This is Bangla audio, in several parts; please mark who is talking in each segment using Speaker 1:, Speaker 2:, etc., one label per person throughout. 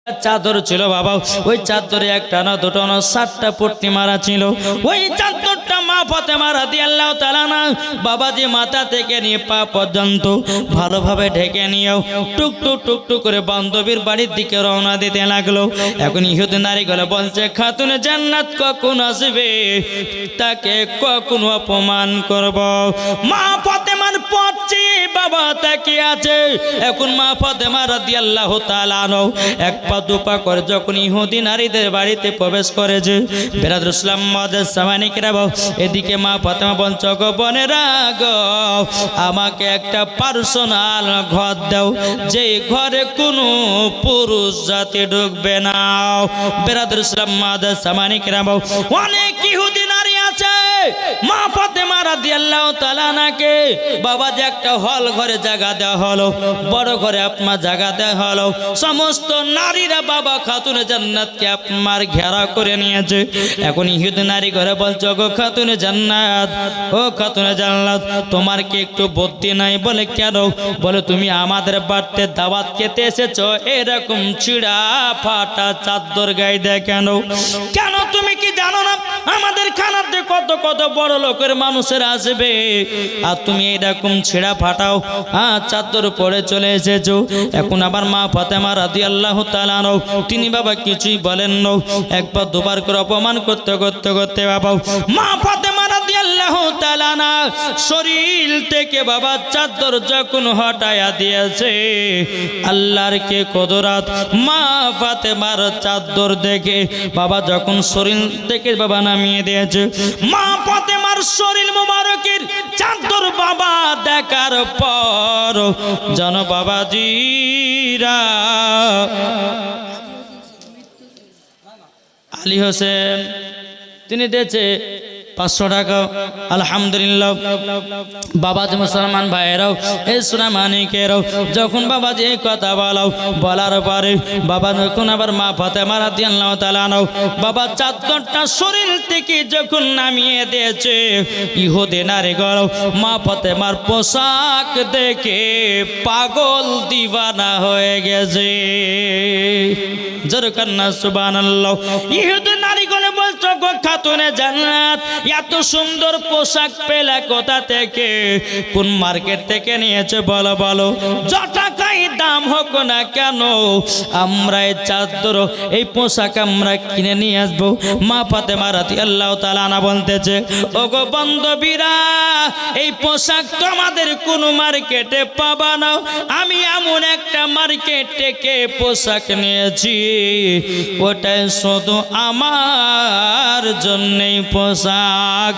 Speaker 1: চাদর ছিল বাবা, ওই চাদরে একটা না দুটো না 7টা পট্টি মারা ছিল। ওই চাদরটা মা ফাতেমা রাদিয়াল্লাহু তাআলা না বাবাজি মাথা থেকে নিয়ে পা পর্যন্ত ভালোভাবে ঢেকে নিয়েও টুকটুক টুকটুক করে বান্ধবীর বাড়ির দিকে রওনা দিতে লাগলো। এখন ইহুদি নারীগুলো বলছে, খাতুনে জান্নাত কখন আসবে, তাকে কখন অপমান করব। মা ফাতেমার পথে বাবা তাকে আছে। এখন মা ফাতেমা রাদিয়াল্লাহু তাআলা এক পা দুপা করে যখন ইহুদি নারীদের বাড়িতে প্রবেশ করেছে, বেরাদুল ইসলাম মাদের সামানিকরা এদিকে মা ফাতেমা বলছে, গো বোনেরা গো, আমাকে একটা পার্সোনাল ঘর দাও, যে ঘরে কোনো পুরুষ জাতি ঢুকবে না। বেরাদুল ইসলাম মাদের সামানিকরা অনেক ইহুদি নারী আছে। মা ফাতেমা রাদিয়াল্লাহু তাআলা নাকে বাবা যে একটা হল ঘরে জায়গা দেওয়া হলো, বড় ঘরে আপনার জায়গা দেওয়া হলো। সমস্ত নারীরা বাবা খাতুনে জান্নাতকে আপনার ঘেরা করে নিয়েছে। এখন ইহুদি নারী ঘরে বলছে, গো খাতুনে জান্নাত, ও খাতুনে জান্নাত, তোমার কি একটু বুদ্ধি নাই? বলে কেন? বলে তুমি আমাদের বাড়িতে দাওয়াত খেতে এসেছো, এরকম ছিঁড়া ফাটা চাদর গায়ে দেয় কেন? কেন তুমি কি জানো না আমাদের খানাতে কত কত বড় লোকের মানুষের আসবে, আর তুমি এরকম ছেঁড়া ফাটাও চাদর পরে চলে এসেছো? এখন আবার মা ফাতেমা রাদিয়াল্লাহু তাআলা তিনি বাবা কিছুই বলেন না। একবার দুবার করে অপমান করতে করতে করতে বাবা মা ফাতেমা রাদিয়াল্লাহু তাআলা শরীর থেকে বাবা চাদর যখন হটায়া দিয়েছে, আল্লাহর কে কুদরত, মা ফাতেমার চাদর দেখে বাবা যখন শরীর থেকে বাবা নামিয়ে দিয়েছে, মা ফাতেমার শরীর মুবারকের চাদর বাবা দেখার পর জন বাবাজিরা আলী হোসেন তিনি দিয়েছে 500 টাকা। আলহামদুলিল্লাহ। বাবাজি মুসলমান ভাইয়েরাও এই সোনামানিকেরাও যখন বাবাজি এই কথা বলার পরে বাবা যখন আবার মা ফাতেমা রাদিয়াল্লাহু তাআলা বাবা চাদরটা শরীর থেকে যখন নামিয়ে দিয়েছে, ইহুদি নারীগণ মা ফাতেমার পোশাক দেখে পাগল দিওয়ানা হয়ে গেছে। জোরে কান্না সুবহানাল্লাহ। ইহুদি নারীগণ বলছে, গো খাতুনে জান্নাত, এত সুন্দর পোশাক পেলে কোথা থেকে, কোন মার্কেট থেকে নিয়েছে বলো বলো, যত টাকাই দাম হোক না কেন আমরা এই চাদর এই পোশাক আমরা কিনে নিয়ে আসবো। মা ফাতেমা রাদিয়াল্লাহু তাআলা বলতেছে, ও গো বান্ধবীরা, এই পোশাক তোমাদের কোন মার্কেটে পাবা না। আমি এমন একটা মার্কেট থেকে পোশাক নিয়েছি, ওটাই শুধু আমার জন্যই পোশাক।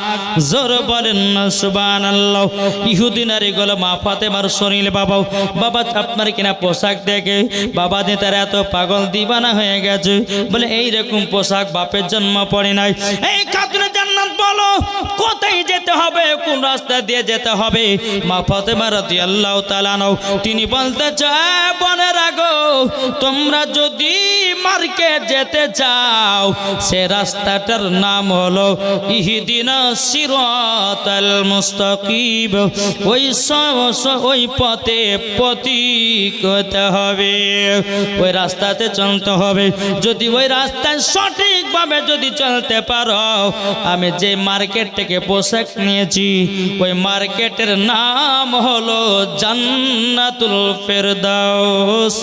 Speaker 1: জোর বলেন না সুবহানাল্লাহ। ইহুদি নারীগুলো মা ফাতেমার শরীর বাবা বাবা আপনার কিনা পোশাক দেখে বাবা দিয়ে তারা এত পাগল দিবানা হয়ে গেছে, বলে এইরকম পোশাক বাপের জন্ম পড়ে নাই। এই খাতুনে জান্নাত বলো কোথায় যেতে হবে, কোন রাস্তা দিয়ে যেতে হবে? মা ফাতেমা রাদিয়াল্লাহু তাআলা তিনি বলতে চায়, বোনেরা গো, তোমরা যদি মার্কেট যেতে চাও, সে রাস্তাটার নাম হলো ইহদিনাস সিরাতাল মুস্তাকিম। ওই পথে পথিক হতে হবে, ওই রাস্তাতে চলতে হবে। যদি ওই রাস্তায় সঠিকভাবে যদি চলতে পারো, আমি যে মার্কেট থেকে পোশাক নিয়েছি ওই মার্কেটের নাম হলো জান্নাতুল ফেরদাউস।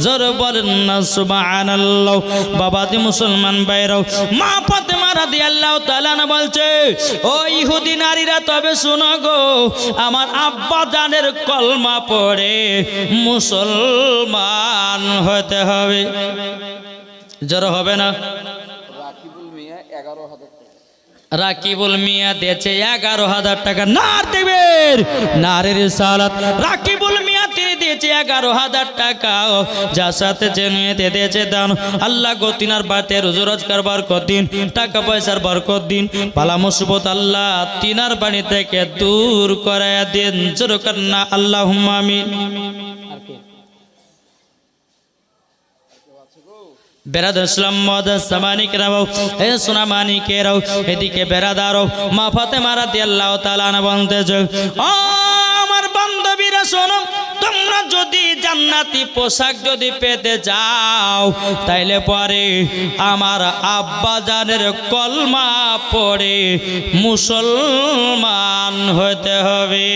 Speaker 1: জোরে বলেন না সুবহানাল্লাহ। বাবাজি মুসলমান ভাইরাও মা ফাতেমা রাদিয়াল্লাহু তাআলা বলছে, ও ইহুদি নারীরা, তবে শোনো গো, আমার আব্বা জানের কলমা পড়ে মুসলমান হতে হবে। জোরে হবে না? রাকিবুল মিয়া দিয়েছে 11,000 টাকা। নার দেবের নারীর সালাত। রাকিবুল মিয়া তিনি দিয়েছে 11,000 টাকা, যার সাথে জেনেতে দিয়েছে দান। আল্লাহ গো তিনার বাড়িতে রোজু রোজগার বরকত দিন, টাকা পয়সার বরকত দিন, বালা মুসিবত আল্লাহ তিনার বাড়ি থেকে দূর করায়া দিন। জোরে কান্না আল্লাহুম্মা আমিন। বেরাদার ইসলাম মাদার সামানিকরাও এ সোনামানিকেরাও এদিকে বেরাদারও মা ফাতেমা রাদিয়াল্লাহু তাআলা বলতেছে, ও আমার বান্ধবীরা শোনো, তোমরা যদি জান্নাতি পোশাক যদি পেতে চাও তাইলে পরে আমার আব্বা জানের কলমা পড়ে মুসলমান হতে হবে।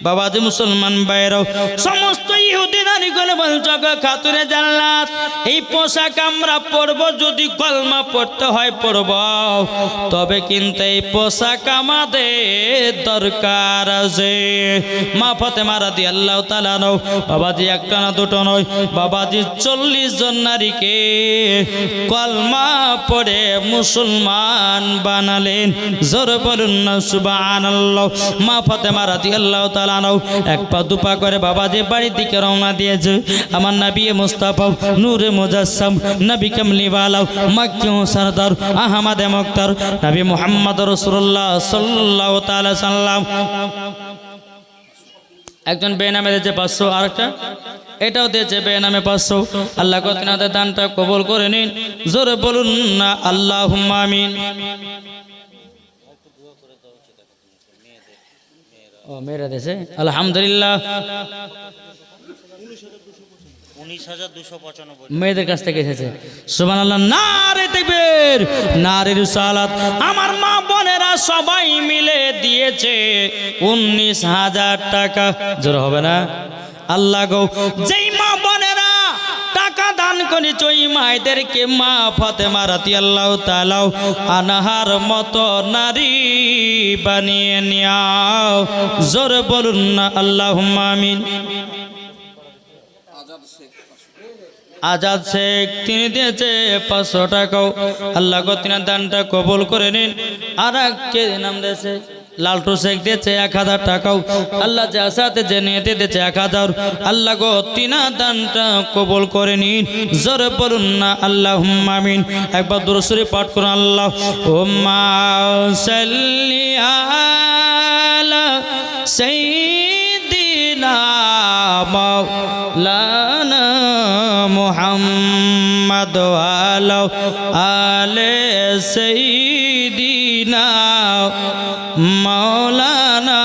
Speaker 1: বাবাজি মুসলমান ভাইরাও, সমস্ত ইহুদি নারীগুলো বলছো খাতুনে জান্নাত এই পোশাক আমরা পরব, যদি কলমা পড়তে হয় পরব, তবে কিন্তু এই পোশাক আমাদের দরকার আছে। মা ফাতেমা রাদিয়াল্লাহু তাআলা নও বাবাজি একটা না দুটো নয়, বাবাজি 40 জন নারীকে কলমা পড়ে মুসলমান বানালেন। জোরে বলুন না সুবহানাল্লাহ। মা ফাতেমা রাদিয়াল্লাহু তাআলা এক পা দুপা করে বাবাজি বাড়ির দিকে রওনা দিয়েছে। আমার নবী মুস্তাফা নূরে মুজাসসাম নবী কামলিওয়ালা মক্কি সরদার আহমদে মুখতার নবী মুহাম্মদ রাসূলুল্লাহ সাল্লাল্লাহু তাআলা সাল্লাম একজন বেনামে দিয়েছে 500, আরেকটা এটাও দিয়েছে বেনামে 500। আল্লাহ কতিনাদের দানটা কবুল করে নিন। জোরে বলুন না আল্লাহুম্মা আমিন। ও মেরা দেশে আলহামদুলিল্লাহ 19,295 মেয়েদের কাছ থেকে এসেছে। সুবহানাল্লাহ, নারে তাকবীর, নারে রিসালাত। আমার মা বোনেরা সবাই মিলে দিয়েছে 19,000 টাকা। জোর হবে না আল্লাহ গো। যেই মা বোনেরা টাকা দান করেছে ওই মায়েদেরকে মা ফাতেমা রাদিয়াল্লাহু তাআলা আনহার মতো নারী বানিয়ে নিও। জোরে বলুন না আল্লাহুম্মা আমিন। আজাদ শেখ তিনি দিয়েছে 500 টাকাও। আল্লাহ গো তিনার দানটা কবুল করে নিন। আর কে নাম দিয়েছে লালটু শেখ দিয়েছে 1000 টাকাও। আল্লাহ যা সাথে যে নিয়ে দিয়েছে 1000। আল্লাহ গো তিনার দানটা কবুল করে নিন। জোরে বলুন না আল্লাহুম্মা আমিন। একবার দুরূদ শরীফ পাঠ করুন। আল্লাহুম্মা সাল্লি আলা সাইয়্যিদিনা মাওলানা মুহাম্মদ ওয়া আলে সাইয়্যিদিনা মাওলানা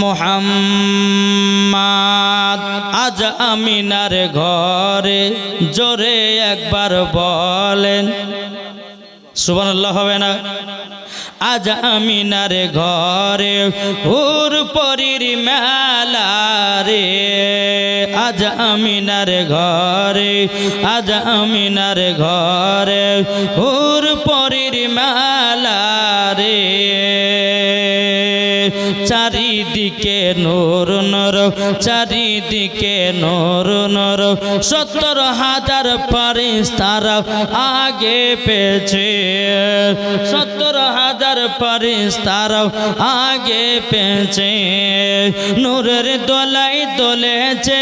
Speaker 1: মুহাম্মদ। আজ আমিনার ঘরে জোরে একবার বলেন সুবহানাল্লাহ হবে না? আজ আমিনার ঘরে হুর পরীর মেলা রে। আজ আমিনার ঘরে, আজ আমিনার ঘরে হুর পরীর মেলা রে। চারিদিকে নূর নূর, চারিদিকে নূর নূর। 70,000 ফেরেশতারা আগে পেছে, 70,000 ফেরেশতারা আগে পেছে। নূরের দোলাই দোলেছে,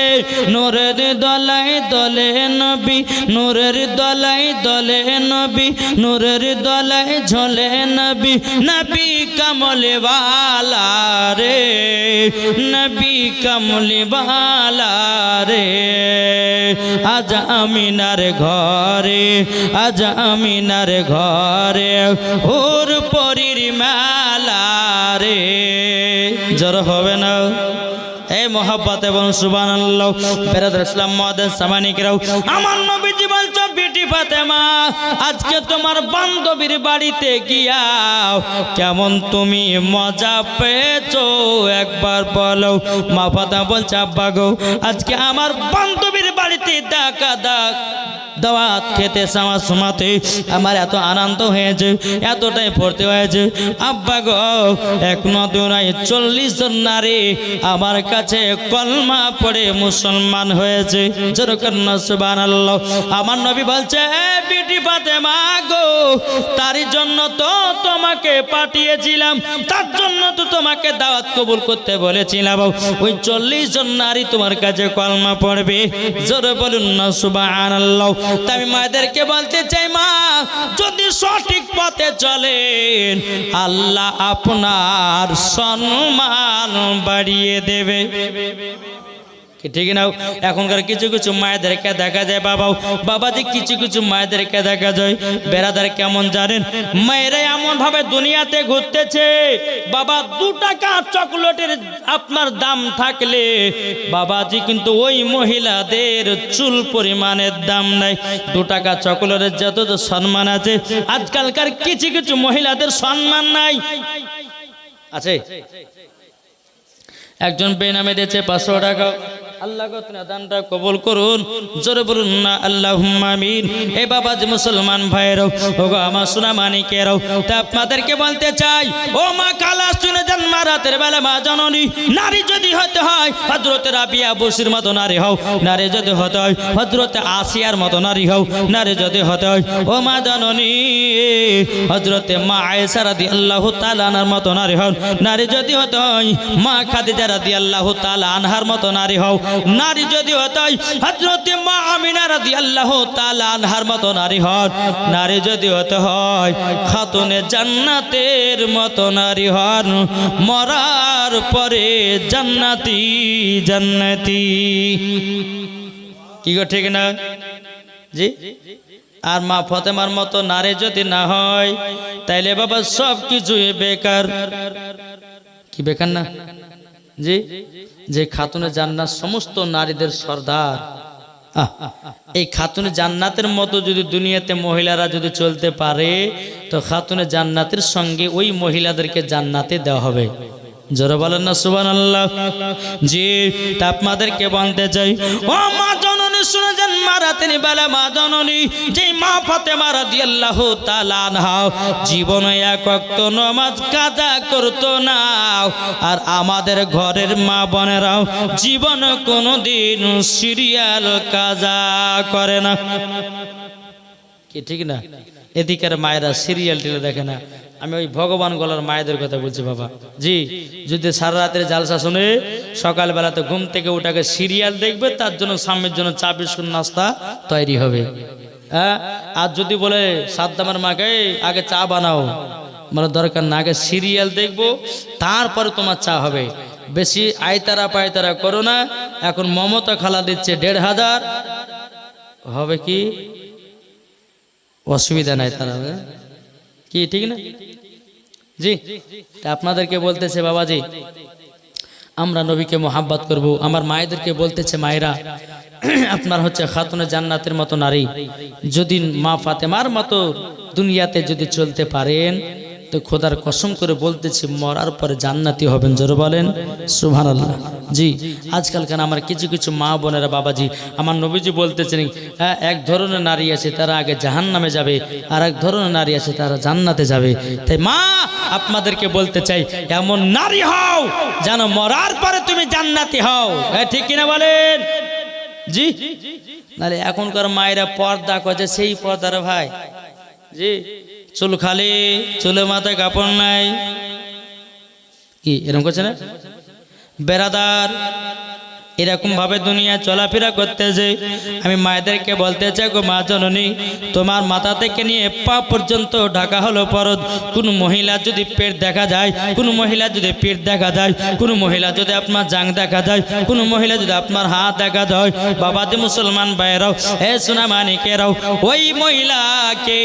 Speaker 1: নূরের দোলাই দোলে নবী, নূরের দোলাই দোলে নবী, নূরের দোলাই ঝোলে নবী। নবী কমলে वाला রে, নবী কমলে वाला রে। আজ আমিনার ঘরে, আজ আমিনার ঘরে হুর পরীর মেলা রে। জোর হবে না এই মোহাব্বত এবং সুবহানাল্লাহ। বেরাদর ইসলাম মুআদ্দিন সামানিকরাও, আমার নবীজি বলছো বেটি ফাতেমা আজকে তোমার বান্ধবীর বাড়িতে গিয়া কেমন তুমি মজা পেয়েছো একবার বলো। মা ফাতেমা বলছে আব্বা গো আজকে আমার বান্ধবীর বাড়িতে দাওয়াত খেতে যাওয়ার সময়তে আমার এত আনন্দ হয়েছে, এতটাই ফুর্তি হয়েছে আব্বা গো। এক নদুরাই 40 জন নারী আমার কাছে কলমা পড়ে মুসলমান হয়েছে। যেরকম সুবহানাল্লাহ। আমার নবী বলছে বিটি ফাতেমা গো তারই জন্য তো তোমাকে পাঠিয়েছিলাম, তার জন্য তো তোমাকে দাওয়াত কবুল করতে বলেছিলাম। ওই 40 জন নারী তোমার কাছে কলমা পড়বে। জোরে বলুন না সুবহানাল্লাহ। আমি মায়েদেরকে বলতে চাই মা যদি সঠিক পথে চলেন আল্লাহ আপনার সম্মান বাড়িয়ে দেবে। ঠিক না? এখনকার কিছু কিছু মায়েদেরকে দেখা যায় বাবাজি কিছু কিছু মায়েদেরকে দেখা যায় বেরাদার কেমন জানেন, মায়েরা এমন ভাবে দুনিয়াতে ঘুরতেছে, বাবা 2 টাকা চকলেটের আপনার দাম থাকলে বাবাজি কিন্তু ওই মহিলাদের চুল পরিমাণের দাম নাই। 2 টাকা চকলেটের যত সম্মান আছে, আজকালকার কিছু কিছু মহিলাদের সম্মান নাই আছে। একজন বেনামে দিয়েছে 500 টাকা, আল্লাহ দানটা কবুল করুন, জোরে বলুন না আল্লাহুম্মা আমিন। এ বাবাজি মুসলমান ভাইরাও, ওগো আমার সোনা মানিকেরাও, তা আপনাদেরকে বলতে চাই, ও মা কালা শুনে যান, মা রাতের বেলা মা জননী নারী যদি হতে হয় হযরত রাবিয়া বসির মতো নারী হও, নারী যদি হতে হয় হযরত আসিয়ার মতো নারী হও, নারী যদি হতে হয় ও মা জননী হযরত মা আয়েশা রাদিয়াল্লাহু তাআলা আনহার মতো নারী হও, নারী যদি হতে হয় মা খাদিজা রাদিয়াল্লাহু তাআলা আনহার মতো নারী হও, নারী যদি হতে হয় হযরত মা আমিনা রাদিয়াল্লাহু তাআলা আনহার মতো নারী হন, নারী যদি হতে হয় খাতুনে জান্নাতের মতো নারী হন, মরার পরে জান্নাতি জান্নাতি। কি গো ঠিক না জি? আর মা ফাতেমার মতো নারী যদি না হয় তাইলে বাবা সব কিছুই বেকার। কি বেকার না জি? যে খাতুনে জান্নাত সমস্ত নারীদের সর্দার, এই খাতুনে জান্নাতের মতো যদি দুনিয়াতে মহিলারা যদি চলতে পারে তো খাতুনে জান্নাতের সঙ্গে ওই মহিলাদেরকে জান্নাতে দেওয়া হবে। জোরে বলেন না সুবহানাল্লাহ। জি, তা আপনাদেরকে বলতে চাই, ও মা জননী শুনে যান, মা রাতের বেলা মা জননী যে মা ফাতেমা রাদিয়াল্লাহু তাআলা আনহা জীবনে এক ওয়াক্ত নামাজ কাজা করতো না, আর আমাদের ঘরের মা বোনেরাও জীবন কোনোদিন সিরিয়াল কাজা করে না। কি ঠিক না? এদিকের মায়েরা সিরিয়াল টিলে দেখে না। আমি ওই ভগবান গলার মায়েদের কথা বলছি বাবা জি। যদি সারা রাতের জালসা শুনে সকালবেলাতে ঘুম থেকে ওটাকে সিরিয়াল দেখবে, তার জন্য স্বামীর জন্য চা বিস্কুট নাস্তা তৈরি হবে। হ্যাঁ, আর যদি বলে সাদ্দামের মাকে আগে চা বানাও, মানে দরকার না, আগে সিরিয়াল দেখবো তারপরে তোমার চা হবে। বেশি আয়তারা পায়তারা করো না। এখন মমতা খালা দিচ্ছে 1,500 হবে, কি অসুবিধা নাই তারা, কি ঠিক না জি? আপনাদেরকে বলতেছে বাবাজি আমরা নবীকে মোহাব্বত করব। আমার মায়েদেরকে বলতেছে মায়েরা আপনার হচ্ছে খাতুনে জান্নাতের মতো নারী যদি মা ফাতেমার মতো দুনিয়াতে যদি চলতে পারেন তো খোদার কসম করে বলতেছি মরার পরে জান্নাতি হবেন। জোরে বলেন সুবহানাল্লাহ। জি, আজকালকার আমার কিছু কিছু মা বোনেরা বাবাজি, আমার নবীজি বলতেছেন এক ধরনের নারী আছে তারা আগে জাহান্নামে যাবে, আর এক ধরনের নারী আছে তারা জান্নাতে যাবে। তাই মা আপনাদেরকে বলতে চাই এমন নারী হও যেন মরার পরে তুমি জান্নাতি হও। ঠিক কিনা বলেন জি? নাহলে এখনকার মায়েরা পর্দা করছে, সেই পর্দার ভাই জি, চুল খালি, চুলে মাথায় কাপড় নাই, কি এরকম করছে না বেরাদার? এরকম ভাবে দুনিয়া চলাফেরা করতেছে। আমি মায়েদেরকে বলতে চাই গো মা জননী, তোমার মাথা থেকে নিয়ে পা পর্যন্ত ঢাকা হলো পরদ। কোন মহিলা যদি পেট দেখা যায়, কোন মহিলা যদি পেট দেখা যায়, কোন মহিলা যদি আপনার জাং দেখা যায়, কোন মহিলা যদি আপনার হাত দেখা যায়, বাবাজি মুসলমান ভাইরাও, হে সোনা মানিকেরাও, ওই মহিলাকে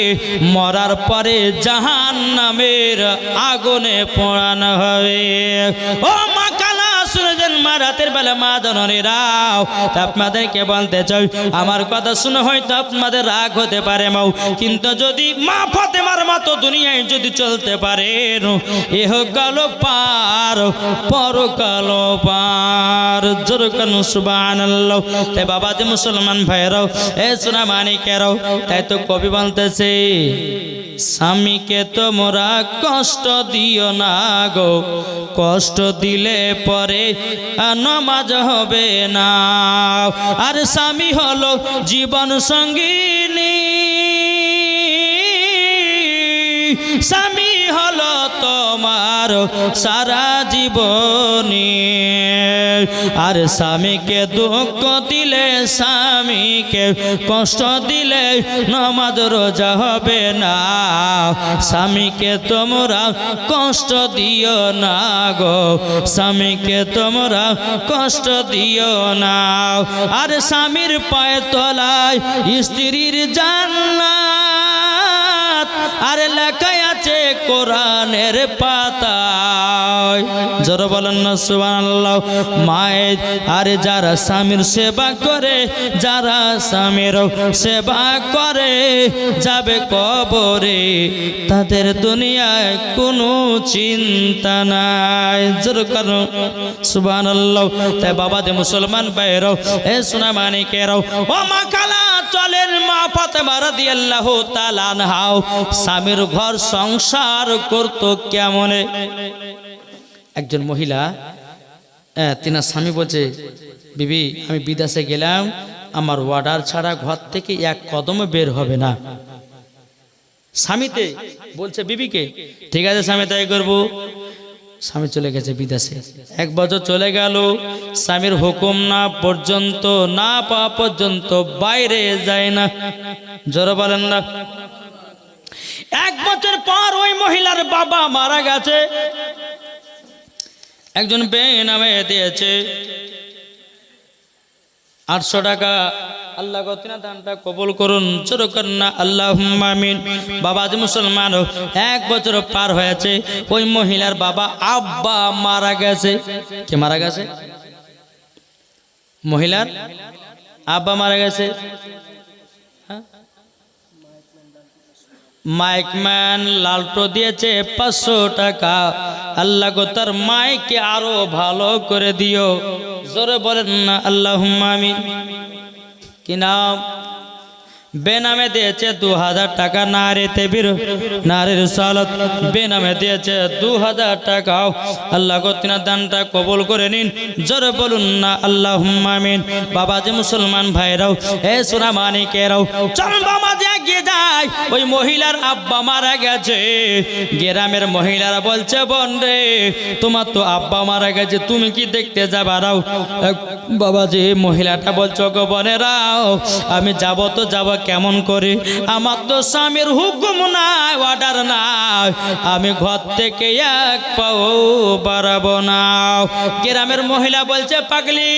Speaker 1: মরার পরে জাহান্নামের আগুনে পোড়ানো হবে। ও মা শুনেছেন মা রাতের বেলা মা জননীরাও, আপনাদেরকে বলতে চাই আমার কথা শুনে হয়তো আপনাদের রাগ হতে পারে মাও, কিন্তু যদি মা ফাতেমার মতো দুনিয়ায় যদি চলতে পারেন ইহকাল পার পরকাল পার। জোরে কেন সুবহানাল্লাহ। তাই বাবাজি মুসলমান ভাইরাও, এ সোনা মানিকেরাও, তাই তো কবি বলতেছে স্বামীকে তোমরা কষ্ট দিও না গো, কষ্ট দিলে পরে নামাজ হবে না। আর স্বামী হলো জীবন সঙ্গিনী, স্বামী হলো তোমার সারা জীবনী। আর স্বামীকে দুঃখ দিলে দিলে স্বামীকে কষ্ট দিলে নামাজ রোজা হবে না। স্বামীকে তোমরা কষ্ট দিও না গো, স্বামীকে তোমরা কষ্ট দিও না। আর স্বামীর পায়ে তলায় স্ত্রীর জান্নাত, আর লেখায় আছে কোরআনের পাতায়। জোরে বলেন না সুবহানাল্লাহ। মায়ের আরে যারা স্বামীর সেবা করে, যারা স্বামীর সেবা করে যাবে কবরে, তাদের দুনিয়ায় কোনো চিন্তা নাই। জোরে করো সুবহানাল্লাহ। তাই বাবা যে মুসলমান ভাইরাও, এ সোনা মানিকেরাও, ও মা খালা চলেন মা ফাতেমা রাদিয়াল্লাহু তাআলা আনহা স্বামীর ঘর সংসার করত কেমনে। একজন মহিলা তিনার স্বামী বলছে, বিবি আমি বিদেশে গেলাম, আমার অর্ডার ছাড়া ঘর থেকে এক কদমও বের হবে না। স্বামীতে বলছে বিবিকে, ঠিক আছে স্বামী তাই করবো। স্বামী চলে গেছে বিদেশে, 1 বছর চলে গেল, স্বামীর হুকুম না পর্যন্ত, না পাওয়া পর্যন্ত বাইরে যায় না। জোরে বলেন না। 1 বছর পর ওই মহিলার বাবা মারা গেছে, একজন বেনামে দিয়েছে 800 টাকা। আল্লাহ গতিনা দানটা কবুল করুন, জোরে করেন না আল্লাহুম্মা আমিন। বাবা যে মুসলমান, 1 বছর পার হয়েছে, ওই মহিলার বাবা আব্বা মারা গেছে। কে মারা গেছে? মহিলার আব্বা মারা গেছে। মাইকম্যান লালটো দিয়েছে 500 টাকা। আল্লাহ গো তার মাইকে আরো ভালো করে দিও, জোরে বলেন না আল্লাহুম্মা আমিন। কি নাম? বেনামে দিয়েছে 2000 টাকা। নারীতে বীর নারীর সালাত বেনামে দিয়েছে 2000 টাকা। আল্লাহ গো তিনার দানটা কবুল করে নিন, জোরে বলুন না আল্লাহুম্মা আমিন। বাবা যে মুসলমান ভাইরাও, এ সোনা মানিকেরাও, চল বাবা যে এগিয়ে যায়। ওই মহিলার আব্বা মারা গেছে, গ্রামের মহিলারা বলছে, বোন রে তোমার তো আব্বা মারা গেছে, তুমি কি দেখতে যাবা? রাও বাবা যে মহিলাটা বলছো, গো বোনেরাও আমি যাব তো যাব কেমন করে, আমার তো স্বামীর হুকুম নাই, অর্ডার নাই, আমি ঘর থেকে 1 পাও বাড়াবো না। গ্রামের মহিলা বলছে, পাগলি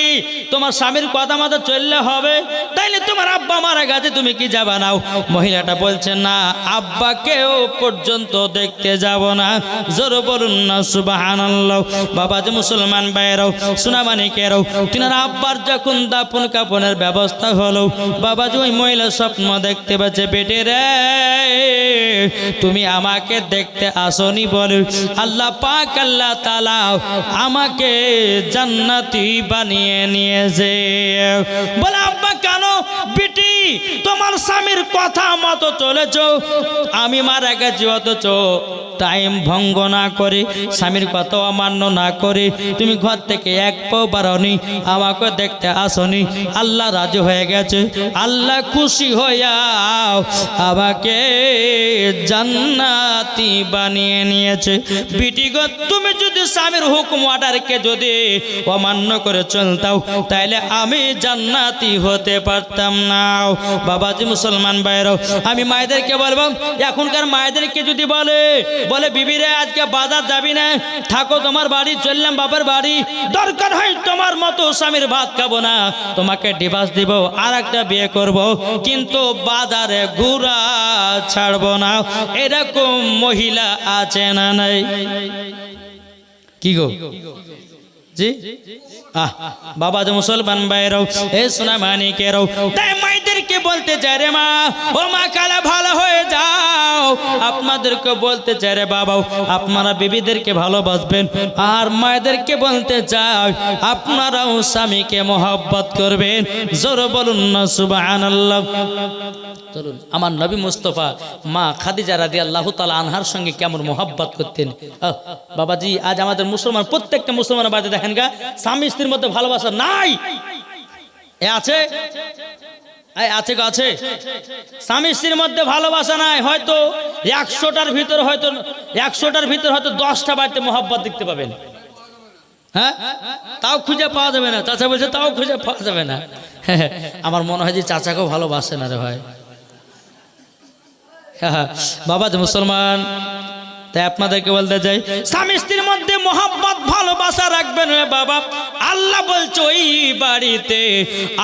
Speaker 1: তোমার স্বামীর কথা মতো চললে হবে, তাইলে তোমার আব্বা মারা গেছে, তুমি কি যাবা নাও? মহিলাটা বলছে, না আব্বাকেও পর্যন্ত দেখতে যাব না। জোরে বলুন না সুবহানাল্লাহ। বাবা যে মুসলমান ভাইরাও, সোনা মানিকেরাও, তিনার আব্বার যখন দাফন কাফনের ব্যবস্থা হলো, বাবা যে ওই মহিলা স্বপ্ন দেখতে পাচ্ছে, বেটে রে তুমি আমাকে দেখতে আসনি বলে আল্লাহ পাক আল্লাহ তাআলা আমাকে জান্নাতি বানিয়ে নিয়েছে। বলে আব্বা কেন? বেটি তোমার স্বামীর কথা মতো চলেছো, আমি মারা গেছি, অথচ টাইম ভঙ্গ না করে, স্বামীর কথা অমান্য না করে তুমি ঘর থেকে 1 পাও বাড়াওনি, আমাকে দেখতে আসনি। আল্লাহ রাজি হয়ে গেছে, আল্লাহ খুশি হইয়া আমাকে জান্নাতি বানিয়ে নিয়েছে। বিটি গো তুমি যদি স্বামীর হুকুম অর্ডারকে যদি অমান্য করে চলতাও, তাইলে আমি জান্নাতি হতে পারতাম না। বাবাজি মুসলমান ভাইরাও, আমি মায়েদেরকে বলবো, এখনকার মায়েদেরকে যদি বলে বিবিরে আজকে বাজার যাবি না, থাকো তোমার বাড়ি, চললাম বাবার বাড়ি, দরকার হয় তোমার মতো স্বামীর ভাত খাবো না, তোমাকে ডিভোর্স দিব, আর একটা বিয়ে করব, কিন্তু বাজারে ঘুরা ছাড়বো না। এরকম মহিলা আছে না নাই? কি গো জি? বাবা যে মুসলমান ভাইরাও, এ সোনা মানিকেরাও, তাই মায়েদেরকে বলতে চাই রে মা, ও মা কালা ভালো হয়ে যাও। আপনাদেরকে বলতে চাই রে বাবাও, আপনারা বিবিদেরকে ভালোবাসবেন। আর মায়েদেরকে বলতে চাই, আপনারাও স্বামীকে মহব্বত করবেন। জোরে বলুন না সুবহানাল্লাহ। চলুন, আমার নবী মুস্তাফা মা খাদিজা রাদিয়াল্লাহু তাআলা আনহার সঙ্গে কেমন মহব্বত করতেন। বাবাজি আজ আমাদের মুসলমান, প্রত্যেকটা মুসলমানের বাড়িতে দেখেন গা, স্বামী স্ত্রীর মধ্যে ভালোবাসা নাই। আছে আছে আছে স্বামী স্ত্রীর মধ্যে ভালোবাসা নাই। হয়তো 100টার ভিতর হয়তো 10টা বাড়িতে মহব্বত দেখতে পাবেন। হ্যাঁ, তাও খুঁজে পাওয়া যাবে না। চাচা বলছে তাও খুঁজে পাওয়া যাবে না। আমার মনে হয় যে চাচাকেও ভালোবাসে না রে ভাই। বাবা যে মুসলমান, তাই আপনাদেরকে বলতে চাই স্বামী স্ত্রীর মধ্যে মহব্বত ভালোবাসা রাখবেন রে বাবা। আল্লাহ বলছে ওই বাড়িতে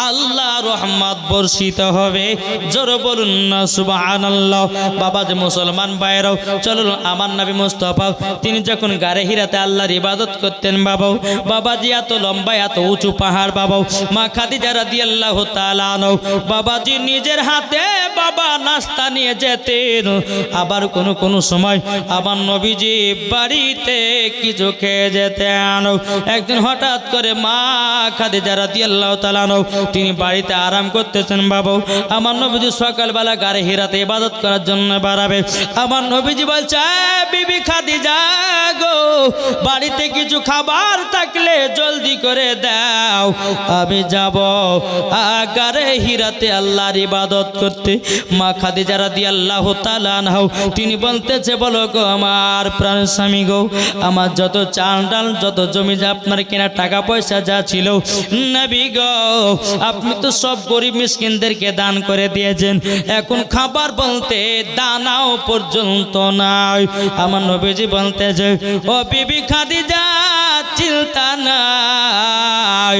Speaker 1: আল্লাহ রহমত বর্ষিত হবে। জোরে বলুন না সুবহানাল্লাহ। বাবা যে মুসলমান ভাইরাও, চলুন আমার নবী মুস্তাফা তিনি যখন গারে হিরাতে আল্লাহর ইবাদত করতেন বাবা, বাবাজি এত লম্বা এত উঁচু পাহাড় বাবা, মা খাদিজা রাদিয়াল্লাহু তাআলা আনহা বাবাজি নিজের হাতে বাবা নাস্তা নিয়ে যেতেন। আবার কোন সময় আবার নবীজি বাড়িতে কিছু খেয়ে যেতেন। একদিন হঠাৎ করে মা খাদিজা রাদিয়াল্লাহু তাআলা তিনি বাড়িতে আরাম করতেছেন বাবা, আমার নবীজি সকালবেলা গারে হিরাতে ইবাদত করার জন্য বাড়াবে। আমার নবীজি বলছে বিবি খাদিজা গো, বাড়িতে কিছু খাবার থাকলে জলদি করে দাও, আমি যাব গারে হিরাতে আল্লাহর ইবাদত করতে। মা খাদিজা রাদিয়াল্লাহু তাআলা আনহা তিনি বলতেছে বলো গো আমার প্রাণ স্বামী গো, আমার যত চাল ডাল যত জমি যা আপনার কেনা টাকা পয়সা যা ছিল নবী গো, আপনি তো সব গরিব মিসকিনদেরকে দান করে দিয়েছেন, এখন খাবার বলতে দানাও পর্যন্ত নাই। আমার নবীজি বলতেছে ও বিবি খাদিজা চিন্তা নাই,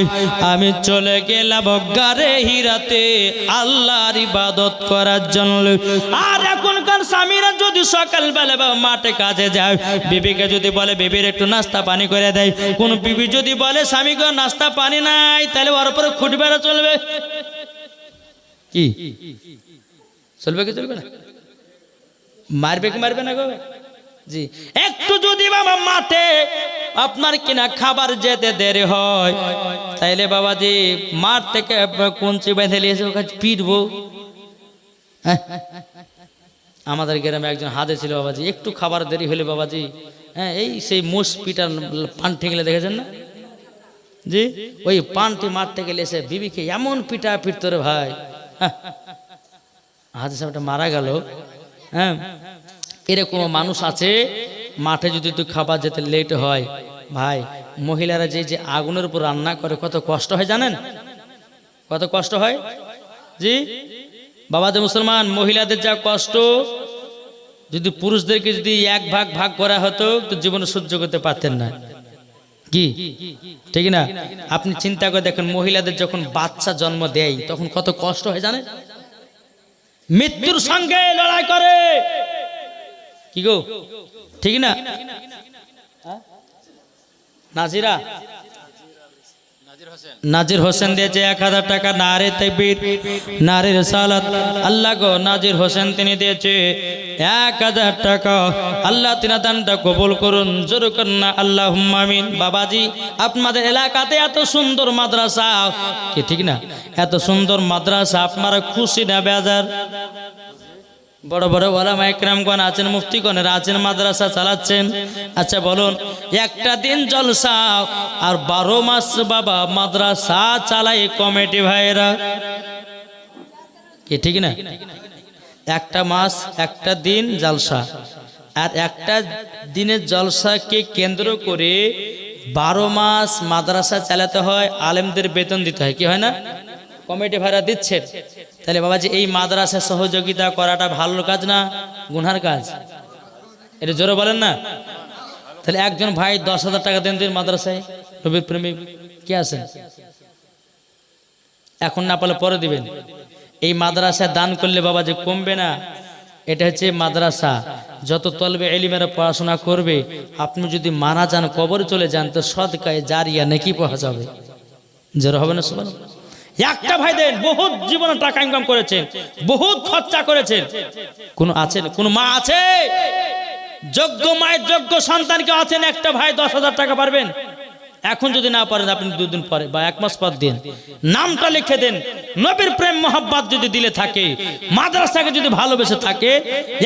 Speaker 1: আমি চলে গেলাম গারে হিরাতে আল্লাহর ইবাদত করার জন্য। আর এখনকার স্বামীরা যদি সকালবেলা মাঠে কাজে যায়, বিবিকে যদি বলে বিবির একটু নাস্তা পানি করে দেয়, কোন বিবি যদি বলে স্বামীকে নাস্তা পানি নাই, তাহলে ওর উপরে খুঁটবেড়া চলবে কি? চলবে কি চলবে না? মারবে কি মারবে না গো? জি, একটু যদি বাবা মাঠে আপনার কিনা খাবার যেতে দেরি হয়, তাইলে বাবাজি মাঠ থেকে কঞ্চি বেঁধে নিয়েছে ওকে পিটবো। আমাদের গ্রামে একজন হাদে ছিল বাবাজি, একটু খাবার দেরি হলে বাবাজি হ্যাঁ এই সেই মোষ পিটার পান ঠেঙলে দেখেছেন না জি, ওই পানটি মাঠ থেকে এসে বিবিকে এমন পিটা পিটত রে ভাই, হাদে সাহেবটা মারা গেল। হ্যাঁ এরকম মানুষ আছে, মাঠে যদি তুই খাবার যেতে লেট হয় ভাই, মহিলারা যে যে আগুনের উপর রান্না করে কত কষ্ট হয় জানেন? কত কষ্ট হয় জি বাবা যে মুসলমান, মহিলাদের যা কষ্ট যদি পুরুষদেরকে যদি এক ভাগ ভাগ করা হতো তো জীবনে সহ্য করতে পারতেন না কি ঠিক না? আপনি চিন্তা করে দেখেন মহিলাদের যখন বাচ্চা জন্ম দেয় তখন কত কষ্ট হয় জানেন? মৃত্যুর সঙ্গে লড়াই করে কি গো ঠিক না? নাজিরা নাজির হোসেন দিয়েছে 1000 টাকা। নারে তাকবীর নারে রিসালাত। আল্লাহ গো নাজির হোসেন তিনি দিয়েছে 1000 টাকা। আল্লাহ তিনা দানটা কবুল করুন, জোরে করুন না আল্লাহুম্মা আমিন। বাবাজি আপনাদের এলাকাতে এত সুন্দর মাদ্রাসা কি ঠিক না? এত সুন্দর মাদ্রাসা, আপনারা খুশি না বেজার? বড় বড় ওলামা ইকরামগণ আছেন, মুফতিগণেরা আছেন, মাদ্রাসা চালাচ্ছেন। আচ্ছা বলুন, একটা দিন জলসা আর 12 মাস বাবা মাদ্রাসা চালায় কমিটি ভাইরা কি ঠিক না? একটা মাস একটা দিন জলসা, আর একটা দিনের জলসাকে কেন্দ্র করে 12 মাস মাদ্রাসা চালাতে হয়, আলেমদের বেতন দিতে হয়, কি হয় না? কমিটি ভাড়া দিচ্ছে। তাহলে বাবাজি এই মাদ্রাসা সহযোগিতা করাটা ভালো কাজ না গুনহার কাজ? এটা জোরে বলেন না? তাহলে একজন ভাই 10,000 টাকা দেন দিন মাদ্রাসায়, নবীর প্রেমিক কি আছেন, এখন না পারলে পরে দিবেন। এই মাদ্রাসায় দান করলে বাবাজি কমবে না। এটা হচ্ছে মাদ্রাসা, যত তলবে ইলমেরা পড়াশোনা করবে, আপনি যদি মারা যান কবরে চলে যান তো সদকায়ে জারিয়া নেকি পাওয়া যাবে। জোরে হবে না সুবহানাল্লাহ? একটা ভাই দেন, বহুত জীবনে টাকা ইনকাম করেছেন, বহুত খরচা করেছেন। কোন আছেন, কোন মা আছে যোগ্য মায়ের যোগ্য সন্তানকে আছেন একটা ভাই 10,000 টাকা পারবেন? এখন যদি না পারেন আপনি 2 দিন পরে বা 1 মাস পর দিন, নামটা লিখে দেন। নবীর প্রেম মোহাব্বত যদি দিলে থাকে, মাদ্রাসাকে যদি ভালোবেসে থাকে,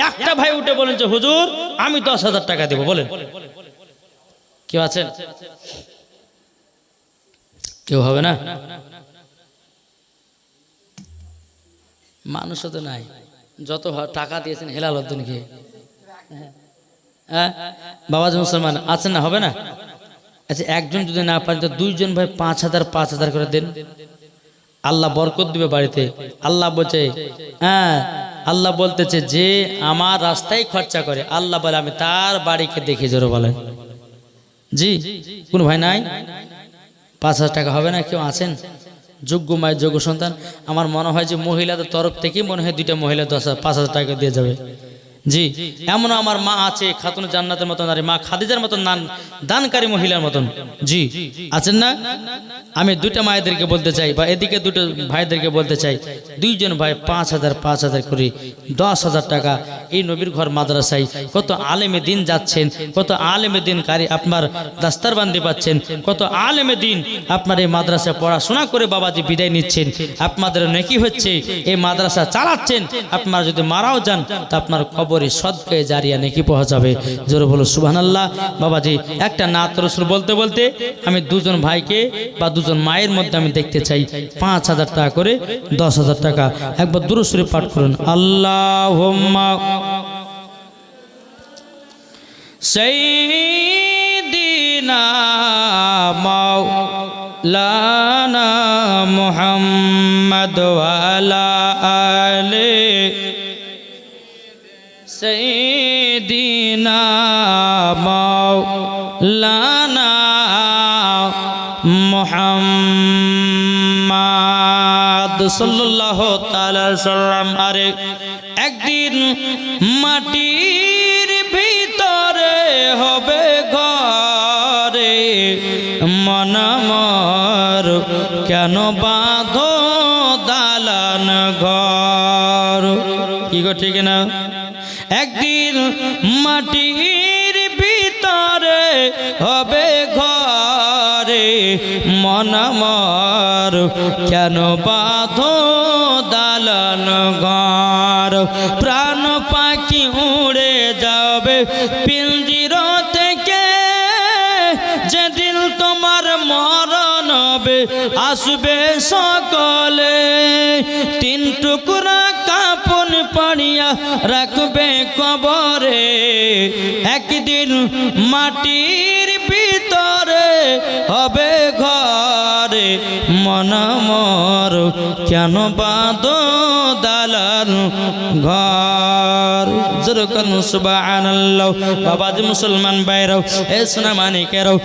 Speaker 1: একটা ভাই উঠে বলেন যে হুজুর আমি 10,000 টাকা দেব, বলেন কেউ আছেন? কেউ হবে না? মানুষও তো নাই, যত টাকা দিয়েছেন হেলাল উদ্দিনকে। হ্যাঁ বাবাজি মুসলমান আছেন না? হবে না? আচ্ছা একজন যদি না পারেন তো 2 জন ভাই 5,000 5,000 করে দেন। আল্লাহ বরকত দিবে বাড়িতে। আল্লাহ বলছে, হ্যাঁ আল্লাহ বলতেছে যে আমার রাস্তায় খরচা করে, আল্লাহ বলে আমি তার বাড়িকে দেখে জোরে বলেন। জি, কোন ভাই নাই? 5,000 টাকা হবে না? কেউ আছেন যোগ্য মায়ের যোগ্য সন্তান? আমার মনে হয় যে মহিলাদের তরফ থেকে মনে হয় 2টা মহিলা 5,000 টাকা দিয়ে যাবে। জি, এমন আমার মা আছে খাতুন জান্নাতের মতন, আর মা খাদিজার মতন দানকারী মহিলার মতন। জি, আছেন না? আমি 2টা মায়েদেরকে বলতে চাই, বা এদিকে 2টো ভাইদেরকে বলতে চাই, 2জন ভাই 5,000 করে 10,000 টাকা এই নবীর ঘর মাদ্রাসায় কত আলেমে দিন যাচ্ছেন, কত আলেমে দিন কারি আপনার দাস্তারবান্দি পাচ্ছেন, কত আলেমে দিন আপনার এই মাদ্রাসায় পড়াশোনা করে বাবাজি বিদায় নিচ্ছেন। আপনাদের নেকি হচ্ছে, এই মাদ্রাসা চালাচ্ছেন। আপনারা যদি মারাও যান তা আপনার কবরে সদকায়ে জারিয়া নেকি পৌঁছাবে। জোরে বলো সুবহানাল্লাহ। বাবাজি একটা নাত রাসূল বলতে বলতে আমি 2জন ভাইকে বা 2জন মায়ের মধ্যে আমি দেখতে চাই 5,000 টাকা করে 10,000 টাকা। একবার দুরূদ শরীফ পাঠ করুন। আল্লাহুম্মা সাইয়্যিদিনা মাওলানা মুহাম্মদ ওয়া আলা আলি সাইয়্যিদিনা মাওলানা মুহাম্মদ সাল্লাল্লাহু তাআলা সাল্লাম। আরে একদিন মাটির ভিতরে হবে ঘরে, মন আমার কেন বাঁধো দালান ঘর। কি গো ঠিক না? একদিন মাটির ভিতরে হবে ঘরে, মন আমার কেন বাঁধো দালান ঘর। প্রাণ পাখি উড়ে যাবে পিঞ্জির থেকে, যেদিন তোমার মরণ হবে আসবে সকলে। 3 টুকরা কাপন পাড়িয়া রাখবে কবরে, একদিন মাটির ভিতরে হবে ঘরে, মন মোর কেন বাঁধো দালান ঘর। যেরকম সুবহানাল্লাহ। বাবাজি মুসলমান ভাইরাও, এ সোনা মানিকেরাও,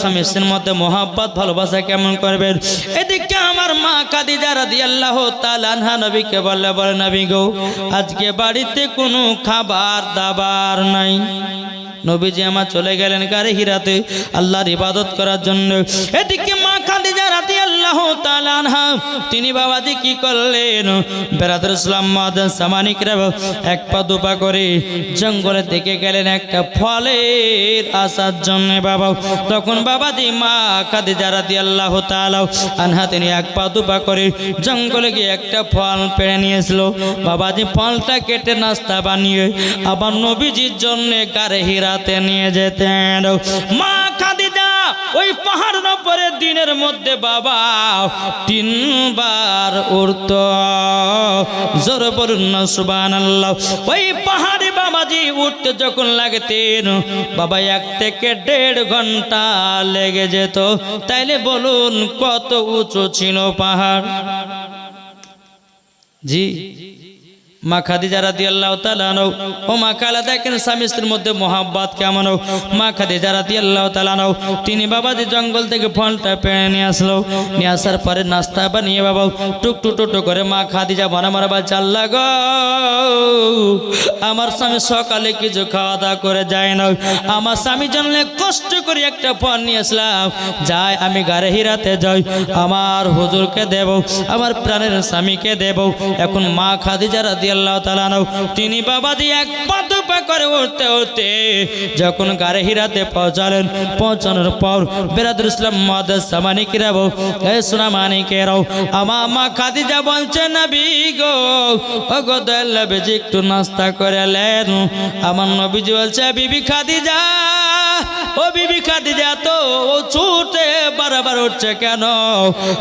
Speaker 1: স্বামী স্ত্রীর মধ্যে মহব্বত ভালোবাসা কেমন করবেন। এদিকে আমার মা খাদিজা রাদিয়াল্লাহু তাআলা আনহা নবীকে বলে নবী গো, আজকে বাড়িতে কোনো খাবার দাবার নাই। নবীজি আমার চলে গেলেন গারে হিরাতে আল্লাহর ইবাদত করার জন্য। এদিকে মা খাদিজা রাদিয়াল্লাহু তাআলা আনহা তিনি বাবাজি কি করলেন, বেরাদুল ইসলাম মাদান সামানিকরা 1 পা 2 পা করে জঙ্গলে থেকে গেলেন একটা ফলের আসার জন্য। বাবা তখন বাবাজি মা খাদিজা রাদিয়াল্লাহু তাআলা আনহা তিনি 1 পা 2 পা করে জঙ্গলে গিয়ে একটা ফল পেড়ে নিয়েছিল। বাবাজি ফলটা কেটে নাস্তা বানিয়ে আবার নবীজির জন্য গারে হিরাতে নিয়ে যেতেন। মা খাদিজা ওই পাহাড়ের উপরে দিনের মধ্যে বাবা 3 বার উঠত। জোরে বলুন না সুবহানাল্লাহ। ওই পাহাড়ে বাবাজি উঠতে যখন লাগতেন বাবা 1 থেকে 1.5 ঘন্টা লেগে যেত। তাইলে বলুন কত উঁচু ছিল পাহাড়। জি, মা খাদিজা রাদিয়াল্লাহু তাআলা আনহা, ও মা খালা দেখেন স্বামী স্ত্রীর মধ্যে মহব্বত কেমন। মা খাদিজা রাদিয়াল্লাহু তাআলা আনহা তিনি বাবাজি জঙ্গল থেকে ফলটা পেড়ে নিয়ে আসলো। নিয়ে আসার পরে নাস্তা বানিয়ে বাবা টুকটু টুকটু করে মা খাদিজা মনে মনে বলছে, আল্লাহ গো আমার স্বামী সকালে কিছু খাওয়া দাওয়া করে যায় না, আমার স্বামীর জন্য কষ্ট করে একটা ফল নিয়ে আসলাম, যাই আমি গারে হিরাতে যাই, আমার হুজুরকে দেব, আমার প্রাণের স্বামীকে দেব। এখন মা খাদিজা রাদিয়াল্লাহু তাআলা আনহা তিনি বাবাজি 1 পা 2 পা করে উঠতে উঠতে যখন গারে হিরাতে পৌঁছালেন, পৌঁছানোর পর বেরাদুল ইসলাম মাদান সামানিকরা এ সোনা মানিকেরাও আমার মা খাদিজা বলছে, নবী গো ও গো দয়াল নবীজি একটু নাস্তা করে নেন। আমার নবীজি বলছে, বিবি খাদিজা ও বিবি খাদিজা তো ও ছুটে বারবার উঠছে কেন?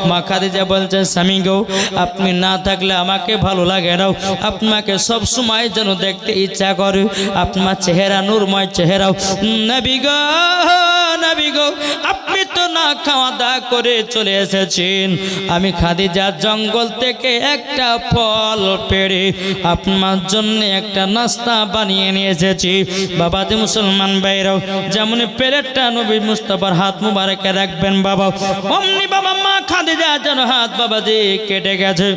Speaker 1: মা খাদিজা বলছে, স্বামী গো আপনি না থাকলে আমাকে ভালো লাগে না, আপনাকে সব সময় যেন দেখতে ইচ্ছা করে, আপনার চেহারা নূরময় চেহারা। নবী গো আপনি তো না খাওয়া দাওয়া করে চলে এসেছেন। আমি খাদিজা জঙ্গল থেকে একটা ফল পেড়ে আপনার জন্য একটা নাস্তা বানিয়ে নিয়ে এসেছি। বাবাজি মুসলমান ভাইরাও, যেমন প্লেটটা নবী মুস্তাফার হাত মুবারকে রাখবেন বাবা, অমনি বাবা মা খাদিজা যেন হাত বাবাজি কেটে গেছে।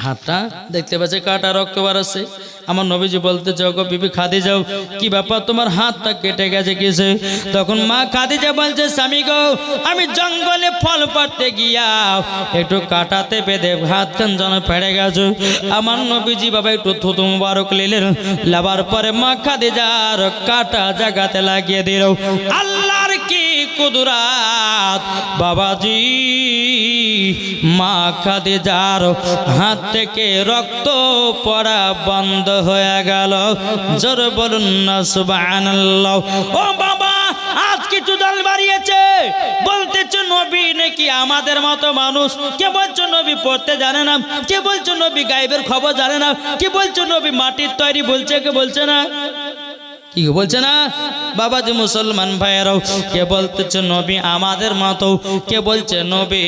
Speaker 1: হাতটা দেখতে পাচ্ছে কাটা, রক্ত বাড়াচ্ছে। আমার নবীজি বলতে চাও, গো বিবি খাদিজাও, কি ব্যাপার তোমার হাতটা কেটে গেছে কিসে? তখন মা খাদিজা বলছে, স্বামী গো, আমি জঙ্গলে ফল পাড়তে গিয়া একটু কাটাতে বেঁধে হাতখান যেন ফেড়ে গেছে। আমার নবীজি বাবা একটু থুতু মুবারক নিলেন, লাবার পরে মা খাদিজার কাটা জায়গাতে লাগিয়ে দিল। আল্লাহর কি কুদরাত বাবাজি, মা খাদিজার হাত থেকে রক্ত পড়া বন্ধ হয়ে গেল। জোর বলুন না সুবহানাল্লাহ। ও বাবা, আজ কিছু দল বাড়িয়েছে, বলতেছে নবী নাকি আমাদের মতো মানুষ। কে বলছো নবী পড়তে জানে না, কে বলছো নবী গায়েবের খবর জানে না, কে বলছো নবী মাটির তৈরি, বলছে কে বলছে না, কি বলছে না? বাবাজি মুসলমান ভাইয়েরাও, কে বলতেছে নবী আমাদের মতো, কে বলছে নবী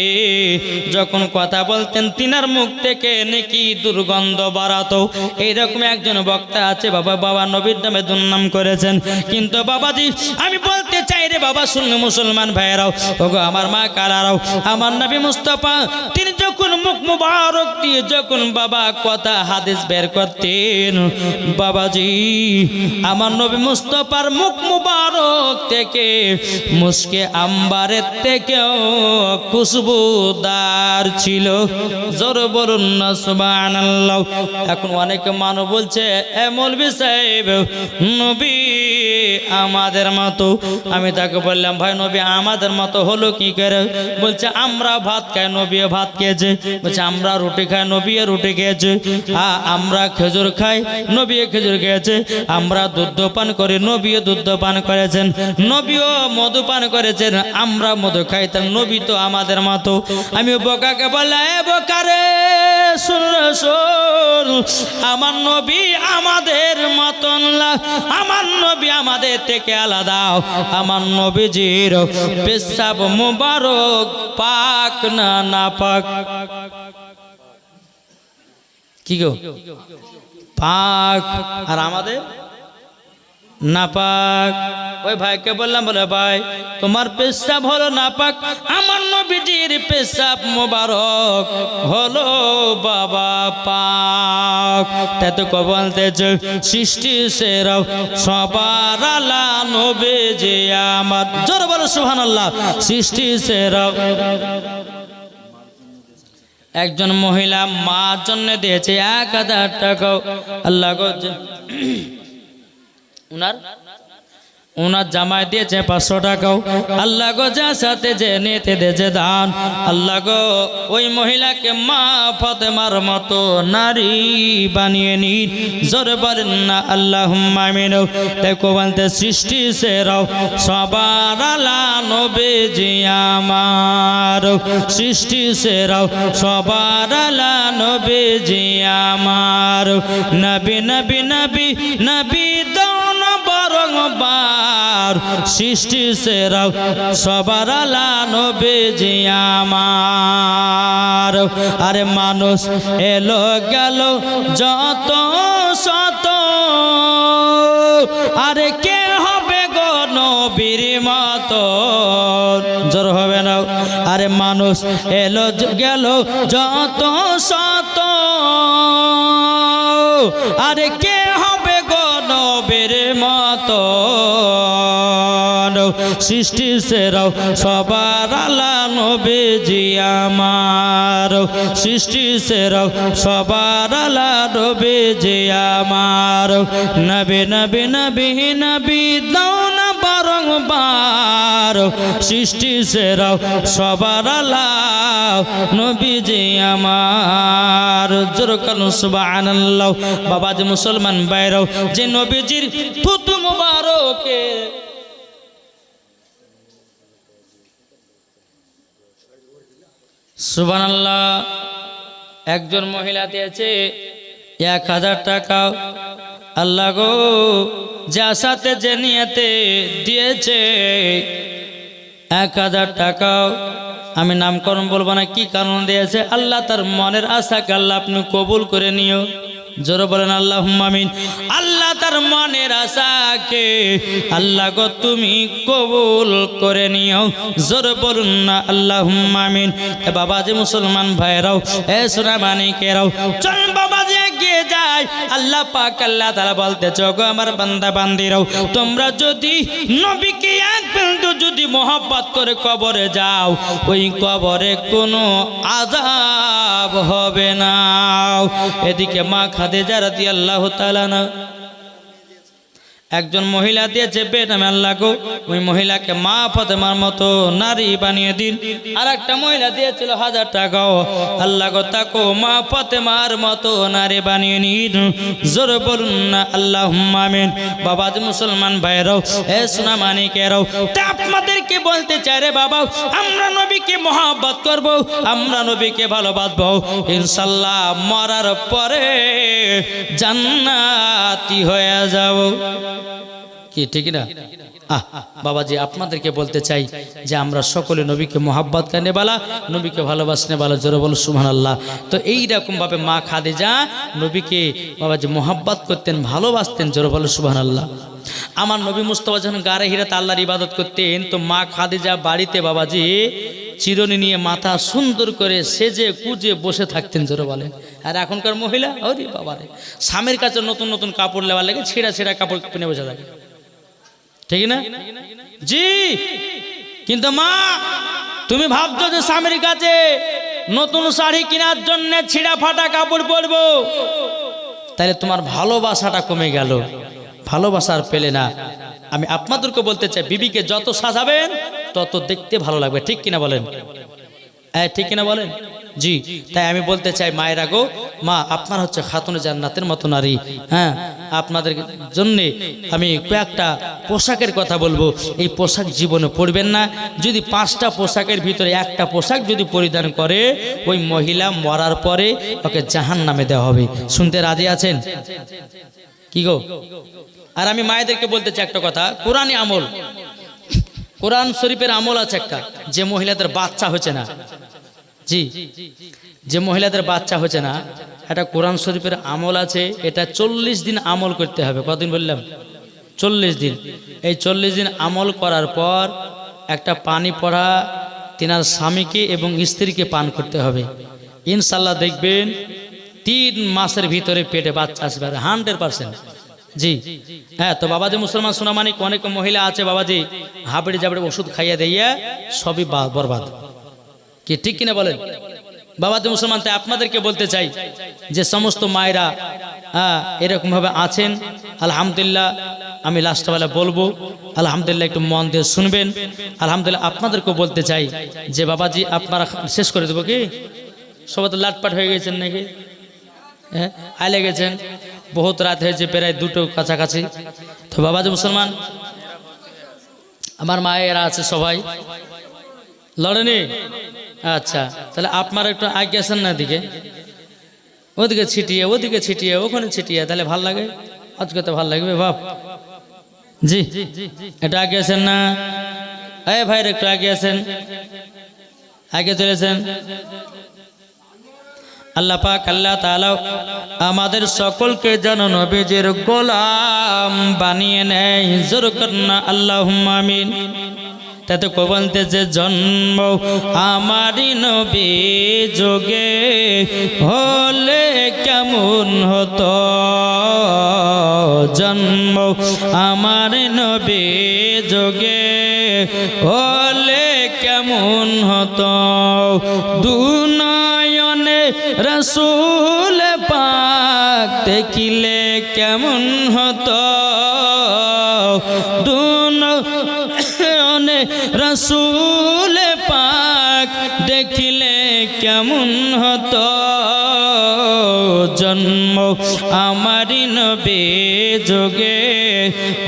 Speaker 1: যখন কথা বলতেন তিনার মুখ থেকে নাকি দুর্গন্ধ বাড়াতো। এইরকম একজন বক্তা আছে বাবা, বাবা নবীর নামে দুর্নাম করেছেন। কিন্তু বাবাজি আমি বলতে চাই রে বাবা, শুনুন মুসলমান ভাইয়েরাও, ওগো আমার মা কালারাও, আমার নবী মুস্তাফা তিনি যখন মুখ মুবারক দিয়ে যখন বাবা কথা হাদিস বের করতেন, বাবাজি আমার নবী মুস্তাফার মুখ মুবারক থেকে মুস্কে আম্বারের থেকেও খুশবুদার ছিল। জোর বলুন না সুবহানাল্লাহ। এখন অনেকে মানুষ বলছে, এ মৌলভী সাহেব নবী আমাদের মতো। আমি তাকে বললাম, ভাই নবী আমাদের মতো হলো কি করে? বলছে আমরা ভাত খাই, নবীও ভাত খেয়েছে। বলছে আমরা রুটি খাই, নবীও রুটি খেয়েছে। আমরা খেজুর খাই, নবীও খেজুর খেয়েছে। আমরা দুধ পান করে, নবীও দুধ পান করেছেন। নবীও মধু পান করেছেন, আমরা মধু খাই, তার নবী তো আমাদের মতো। আমি বোকাকে বললাম, এ বোকারে শুন, আমার নবী আমাদের মতন না, আমার নবী আমাদের থেকে আলাদা। আমার নবীজির পেশাব মুবারক পাক না নাপাক? কি গো পাক, আর আমাদের নাপাক। ওই ভাইকে বললাম, বলে ভাই তোমার পেশাব হলো নাপাক, আমার নবীজির পেশাব মোবারক হলো বাবা পাক। তাই তো বলতেছে সৃষ্টি সেরা সবার আলা নবীজি আমার। জোরে বলো সুবহানাল্লাহ। সৃষ্টি সেরা। একজন মহিলা মার জন্য দিয়েছে 1000 টাকা। আল্লাহ গো, উনার জামাই দিয়েছে 500 টাকাও। আল্লাহ গো, যা সাথে যে নিতে দিয়েছে দান, আল্লাহ গো ওই মহিলাকে মা ফাতেমার মতো নারী বানিয়ে নিন। জোরে বলেন না আল্লাহুম্মা আমিন। দেখো বলতে সৃষ্টি সেরাও সবার আলা নবীজি আমার। সৃষ্টি সেরাও সবার আলা নবীজি আমার। নবী নবী নবী নবী দাওন বরংবার। সৃষ্টি সেরা সবার আলা নবীজি আমার। আরে মানুষ এলো গেল যত শত, আরে কে হবে গো নবীর মতো? জোর হবে না। আরে মানুষ এলো গেল যত শত, আরে কে হবে গো নবীর মতো? সৃষ্টি সেরাও সবার আলা নবীজি আমার। সৃষ্টি সেরাও সবার আলা নবীজি আমার। নবী নবী নবী নবী দাও না বারংবার। সৃষ্টি সেরাও সবার আলা নবীজি আমার। জোরে কান সুবহানাল্লাহ। বাবাজি মুসলমান ভাইরাও, যে নবীজির থুতু মুবারকে সুবহানাল্লাহ একজন মহিলা দিয়েছে 1000 টাকা। আল্লাহ গো, যা সাথে যে নিয়তে দিয়েছে 1000 টাকাও আমি নামকরণ বলবো না, কি কারণ দিয়েছে, আল্লাহ তার মনের আশাকে আল্লাহ আপনি কবুল করে নিও। জোরে বলেন আল্লাহুম্মা আমিন। আল্লাহ তার মনের আশাকে আল্লাহ গো তুমি কবুল করে নিও। জোরে বলুন না আল্লাহুম্মা আমিন। এ বাবাজি মুসলমান ভাইরাও, এ সোনা মানিকেরাও, চল বাবাজি এগিয়ে যায়। আল্লাহ পাক আল্লাহ তাআলা বলতেছে, গো আমার বান্দা বান্দিরাও, তোমরা যদি নবীকে এক বিন্দু যদি মহব্বত করে কবরে যাও, ওই কবরে কোনো আযাব হবে না। এদিকে মা খাদিজা রাদিয়াল্লাহু তাআলা না একজন মহিলা দিয়েছে বেনামে, আল্লাহ গো ওই মহিলাকে মা ফাতেমার মতো নারী বানিয়ে দিন। আর একটা মহিলা দিয়েছিল 1000 টাকাও, আল্লাহ গো তাকে মা ফাতেমার মতো নারী বানিয়ে নিন। জোরে বলুন না আল্লাহুম্মা আমিন। বাবাজি মুসলমান ভাইরাও, এ সোনা মানিকেরাও, তা আপনাদেরকে বলতে চাই রে বাবা, আমরা নবীকে মহব্বত করব, আমরা নবীকে ভালোবাসবো, ইনশাআল্লাহ মরার পরে জান্নাতি হয়ে যাব। কি ঠিক না? বাবাজি আপনাদেরকে বলতে চাই যে আমরা সকলে নবীকে মোহাব্বত করনে বালা, নবীকে ভালোবাসনে বালা। জোরে বলো সুবহানাল্লাহ। তো এইরকম ভাবে মা খাদিজা নবীকে বাবাজি মোহাব্বত করতেন, ভালোবাসতেন। জোরে বলো সুবহানাল্লাহ। আমার নবী মুস্তাফা যখন গারে হিরাতে আল্লাহর ইবাদত করতেন, তো মা খাদিজা বাড়িতে বাবাজি চিরুনি নিয়ে মাথা সুন্দর করে সেজে কুজে বসে থাকতেন। জোরে বলেন। আর এখনকার মহিলা, ওরে বাবারে, স্বামীর কাছে নতুন নতুন কাপড় নেওয়ার লাগে ছেঁড়া ছেঁড়া কাপড় কিনে বসে থাকে, ঠিক না জি? কিন্তু মা তুমি ভাবছো যে স্বামীর কাছে নতুন শাড়ি কেনার জন্য ছিঁড়া ফাটা কাপড় পরবো, তাহলে তোমার ভালোবাসাটা কমে গেল, ভালোবাসা আর পেলে না। আমি আপনাদেরকে বলতে চাই, বিবিকে যত সাজাবেন তত দেখতে ভালো লাগবে, ঠিক কিনা বলেন? হ্যাঁ ঠিক কিনা বলেন? জি। তাই আমি বলতে চাই মায়েরা গো, মা আপনার হচ্ছে খাতুনে জান্নাতের মতো নারী। হ্যাঁ, আপনাদের জন্যে আমি কয়েকটা পোশাকের কথা বলবো। এই পোশাক জীবনে পরবেন না। যদি 5টা পোশাকের ভিতরে একটা পোশাক যদি পরিধান করে, ওই মহিলা মরার পরে ওকে জাহান্নামে দেওয়া হবে। শুনতে রাজি আছেন কি গো? আর আমি মায়েদেরকে বলতে চাই একটা কথা, কোরআনী আমল, কোরআন শরীফের আমল আছে একটা, যে মহিলাদের বাচ্চা হচ্ছে না, জি, যে মহিলাদের বাচ্চা হচ্ছে না, এটা কোরআন শরীফের আমল আছে। এটা 40 দিন আমল করতে হবে। কতদিন বললাম? 40 দিন। এই 40 দিন আমল করার পর একটা পানি পড়া তিনার স্বামীকে এবং স্ত্রীকে পান করতে হবে। ইনশাল্লাহ দেখবেন 3 মাসের ভিতরে পেটে বাচ্চা আসবে 100%। জি হ্যাঁ। তো বাবাজি মুসলমান সোনামানিক, অনেক মহিলা আছে বাবাজি হাবড়ি জাবড়ি ওষুধ খাইয়া দিয়া সবই বরবাদ, কি ঠিক কিনা বলেন? বাবাজি মুসলমান, তাই আপনাদেরকে বলতে চাই যে সমস্ত মায়েরা এরকম ভাবে আছেন, আলহামদুলিল্লাহ আমি লাস্টবেলা বলবো, আলহামদুলিল্লাহ একটু মন দিয়ে শুনবেন। আলহামদুলিল্লাহ আপনাদেরকে বলতে চাই যে বাবাজি আপনারা শেষ করে দেবো কি? সবাই তো লাটপাট হয়ে গেছেন নাকি? হ্যাঁ, আইলে গেছেন, বহুত রাত হয়েছে, প্রায় 2টো কাছাকাছি। তো বাবাজি মুসলমান, আমার মায়েরা আছে সবাই লড়েনি? আচ্ছা, তাহলে আপনারা একটু আগে আসেন না, দিকে ওদিকে ছিটিয়ে, ওদিকে ছিটিয়ে, ওখানে ছিটিয়ে, তাহলে ভাল লাগে, আজকে তো ভাল লাগবে বাপ। জি একটু আগে আসেন না, এই ভাইরা একটু আগে আসেন, আগে চলেছেন। আল্লাহ পাক আল্লাহ তাআলা আমাদের সকলকে যেন নবীজির গোলাম বানিয়ে নেয়। জোর করনা আল্লাহুম্মা আমিন। তাতে কো বলতেছে, জন্ম আমারই নবী যোগে হলে কেমন হতো, জন্ম আমার নবী যোগে হলে কেমন হতো, দুনয়নে রসুল পাক দেখিলে কেমন হতো, দুনয়নে রসুল পাক দেখিলে কেমন হতো, জন্ম আমারি নবী যোগে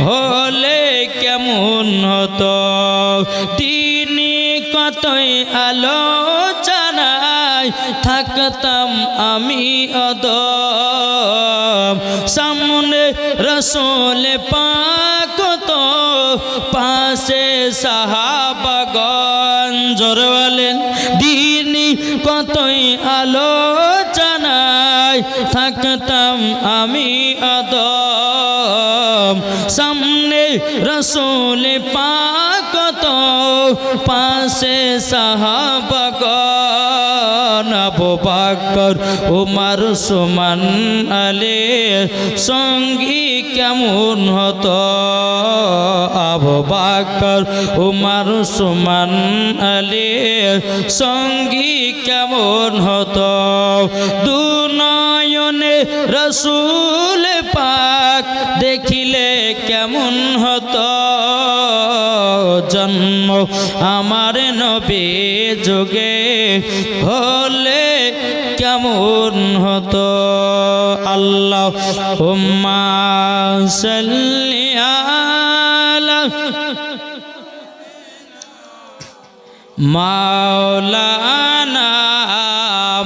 Speaker 1: হলে কেমন হতো, তিনি কতই আলোচনায় থাকতাম আমি অদম, সামনে রসুল পাক তো পাশে সাহাবাগণ, জোরে বলেন দিনই কতই আলোচনায় থাকতাম আমি আদম সামনে রসুল পাক তো পাশে সাহাবাগণ আবু বকর উমর সুমন আলী সঙ্গী কেমন হতো আবু বকর উমর সুমন আলী সঙ্গী কেমন হতো দু নয়নে রসুল পাক দেখিলে কেমন হতো জন্ম আমার নবী যুগে হলে কেমন হতো আল্লাহুম্মা সাল্লি আলা মাওলানা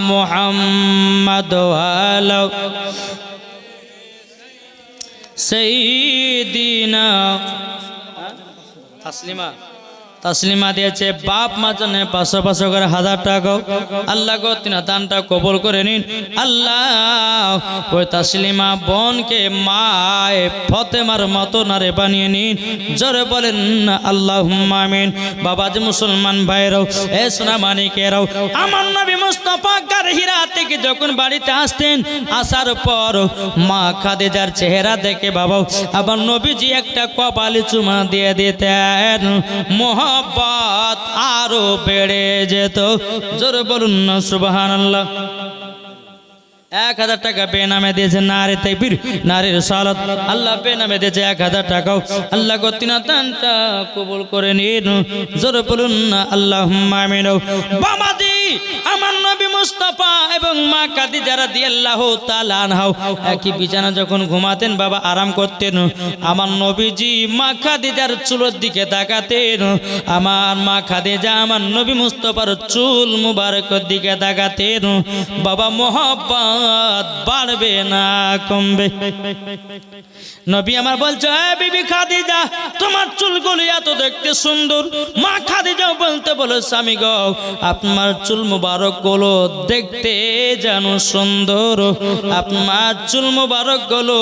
Speaker 1: মুহাম্মদ ওয়ালা সাইয়্যিদিনা তাসলিমা দিয়েছে বাপ মা জন্য 500 করে 1000 টাকা আল্লাহ গো তিনা দানটা কবুল করে নিন আল্লাহ ওই তাসলিমা বোনকে মায়ে ফাতেমার মতো নারে বানিয়ে নিন জোরে বলেন আল্লাহুম্মা আমিন বাবাজি মুসলমান ভাইরাও এ সোনা মানিকেরাও আমার নবী মুস্তাফা গারহিরা থেকে যখন বাড়িতে আসতেন আসার পর মা খাদিজার চেহারা দেখে বাবা আবার নবীজি একটা কপালে চুমা দিয়ে দিতেন মোহব্বত আরো বেড়ে যেত জোরে বলুন না সুবহানাল্লাহ 1000 টাকা বেনামে দিয়েছে নারে তাকবীর নারে রিসালাত আল্লাহ বেনামে দিয়েছে 1000 টাকাও আল্লাহ গো তিনা দানটা কবুল করে নিন জোরে বলুন না আল্লাহুম্মা আমিন বাবাজি আমার নবী মুস্তাফা এবং মা খাদিজা রাদিয়াল্লাহু তাআলা আনহা একই বিছানা যখন ঘুমাতেন বাবা আরাম করতেন আমার নবীজি মা খাদিজার চুলের দিকে তাকাতেন আমার মা খাদিজা আমার নবী মুস্তাফার চুল মুবারকের দিকে তাকাতেন বাবা মোহব্বত বাড়বে না কমবে নবী আমার বলছে এ বিবি খাদিজা তোমার চুলগুলো এত দেখতে সুন্দর মা খাদিজা বলতে বলে স্বামী গো আপনার চুল মুবারক গুলো দেখতে যেন সুন্দর আপনার চুল মুবারক গুলো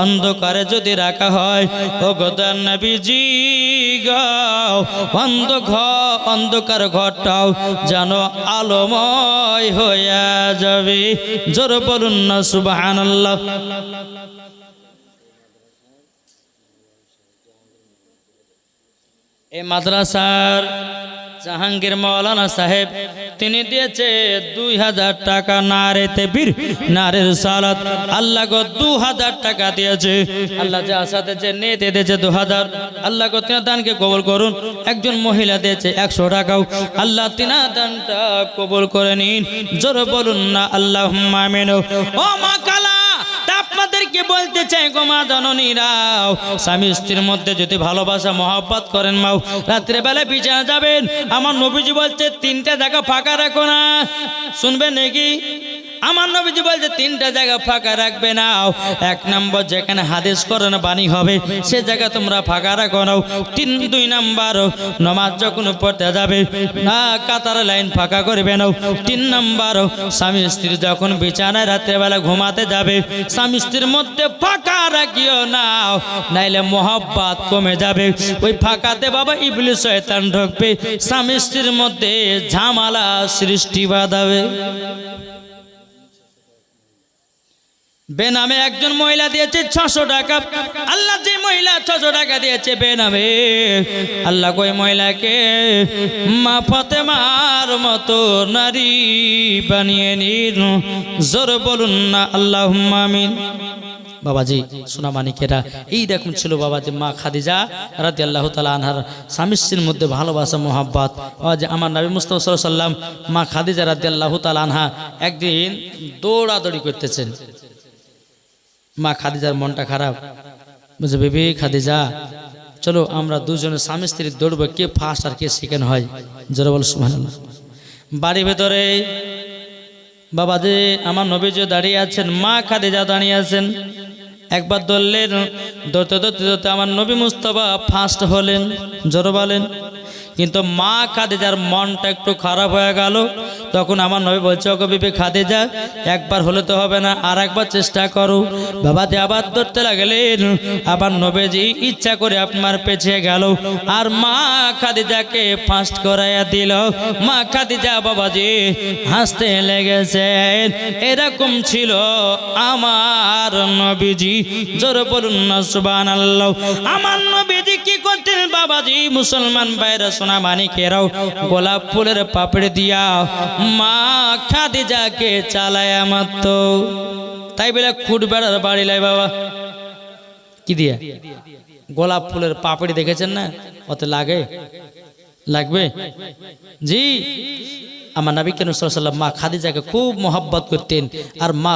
Speaker 1: অন্ধকারে যদি রাখা হয় ও গোদার নবীজি গো অন্ধকার ঘরটাও যেন আলোময় হয়ে যাবে জোরে বলুন না সুবহানাল্লাহ এই মাদ্রাসার জাহাঙ্গীর মাওলানা সাহেব তিনি দিয়েছে 2000 টাকা নারে তাকবীর নারে রিসালাত আল্লাহ গো 2000 টাকা দিয়েছে আল্লাহ যা সাথে যে নিতে দিয়েছে 2000 আল্লাহ গো তিনা দানকে কবুল করুন একজন মহিলা দিয়েছে 100 টাকাও আল্লাহ তিনা দানটা কবুল করে নিন জোরে বলুন না আল্লাহুম্মা আমিন ও মা কালা আপনাদেরকে বলতে চাই গো মা জননীরাও স্বামী স্ত্রীর মধ্যে যদি ভালোবাসা মহব্বত করেন মাও রাত্রে বেলা বিছানা যাবেন আমার নবীজি বলছে 3টা জায়গা ফাঁকা রাখো না শুনবেন নাকি আমার নবীজি বলছে 3টা জায়গা ফাঁকা রাখবে না 1 নম্বর যেখানে হাদিস কোরআন বাণী হবে সে জায়গা তোমরা ফাঁকা রাখো না 2 নম্বর নামাজ যখন পড়তে যাবে না কাতার লাইন ফাঁকা করবে না 3 নম্বর স্বামী স্ত্রী যখন বিছানায় রাতে বেলা ঘুমাতে যাবে স্বামী স্ত্রীর মধ্যে ফাঁকা রাখিও না নাইলে মহব্বত কমে যাবে ওই ফাঁকাতে বাবা ইবলিস শয়তান ঢুকবে স্বামী স্ত্রীর মধ্যে ঝামেলা সৃষ্টি বাঁধাবে বেনামে একজন মহিলা দিয়েছে 600 টাকা আল্লাহ যে মহিলা 600 টাকা দিয়েছে বেনামে আল্লাহ কই মহিলাকে মা ফাতেমার মতো নারী বানিয়ে নিন জোরে বলুন না আল্লাহুম্মা আমিন বাবাজি সোনা মানিকেরা এই দেখুন ছিল বাবাজি মা খাদিজা রাদিয়াল্লাহু তাআলা আনহার স্বামী স্ত্রীর মধ্যে ভালোবাসা মহব্বত যে আমার নবী মুস্তাফা সাল্লাল্লাহু আলাইহি ওয়াসাল্লাম মা খাদিজা রাদিয়াল্লাহু তাআলা আনহা একদিন দৌড়াদৌড়ি করতেছেন মা খাদিজার মনটা খারাপ বুঝে বেবি খাদিজা চলো আমরা দুজনে স্বামী স্ত্রী দৌড়বো কে ফার্স্ট আর কে সেকেন্ড হয় জোরে বল সুবহানাল্লাহ বাড়ির ভেতরে বাবা যে আমার নবীজি দাঁড়িয়ে আছেন মা খাদিজা দাঁড়িয়ে আছেন একবার দৌড়লেন দৌড়তে দৌড়তে দৌড়তে আমার নবী মুস্তাফা ফার্স্ট হলেন জোরে বলেন কিন্তু মা খাদিজার মনটা একটু খারাপ হয়ে গেল। তখন আমার নবী বলছে, ওগো বিবি খাদিজা, একবার হলে তো হবে না, আর একবার চেষ্টা করো। বাবাজি আবার ধরতে লাগলেন। আবার নবীজি ইচ্ছা করে আপনার পেছিয়ে গেল আর মা খাদিজাকে ফাস্ট করাইয়া দিল। মা খাদিজা বাবাজি হাসতে লেগেছেন। এরকম ছিল আমার নবীজি। জোরে বলুন না সুবহানাল্লাহ। আমার নবীজি কি করতেন বাবাজি? মুসলমান ভাইরা সোনা মানিকেরাও, গোলাপ ফুলের পাপড়ি দিয়া মা খাদিজাকে চালায়া মারত। তাই বলে খুট বেড়ার বাড়ি লাই বাবা, কি দিয়া? গোলাপ ফুলের পাপড়ি দেখেছেন না? অত লাগে, লাগবে জি। আমার নবী কেন সাল্লাল্লাহু আলাইহি ওয়াসাল্লাম মা খাদিজাকে খুব মোহাব্বত করতেন। আর মা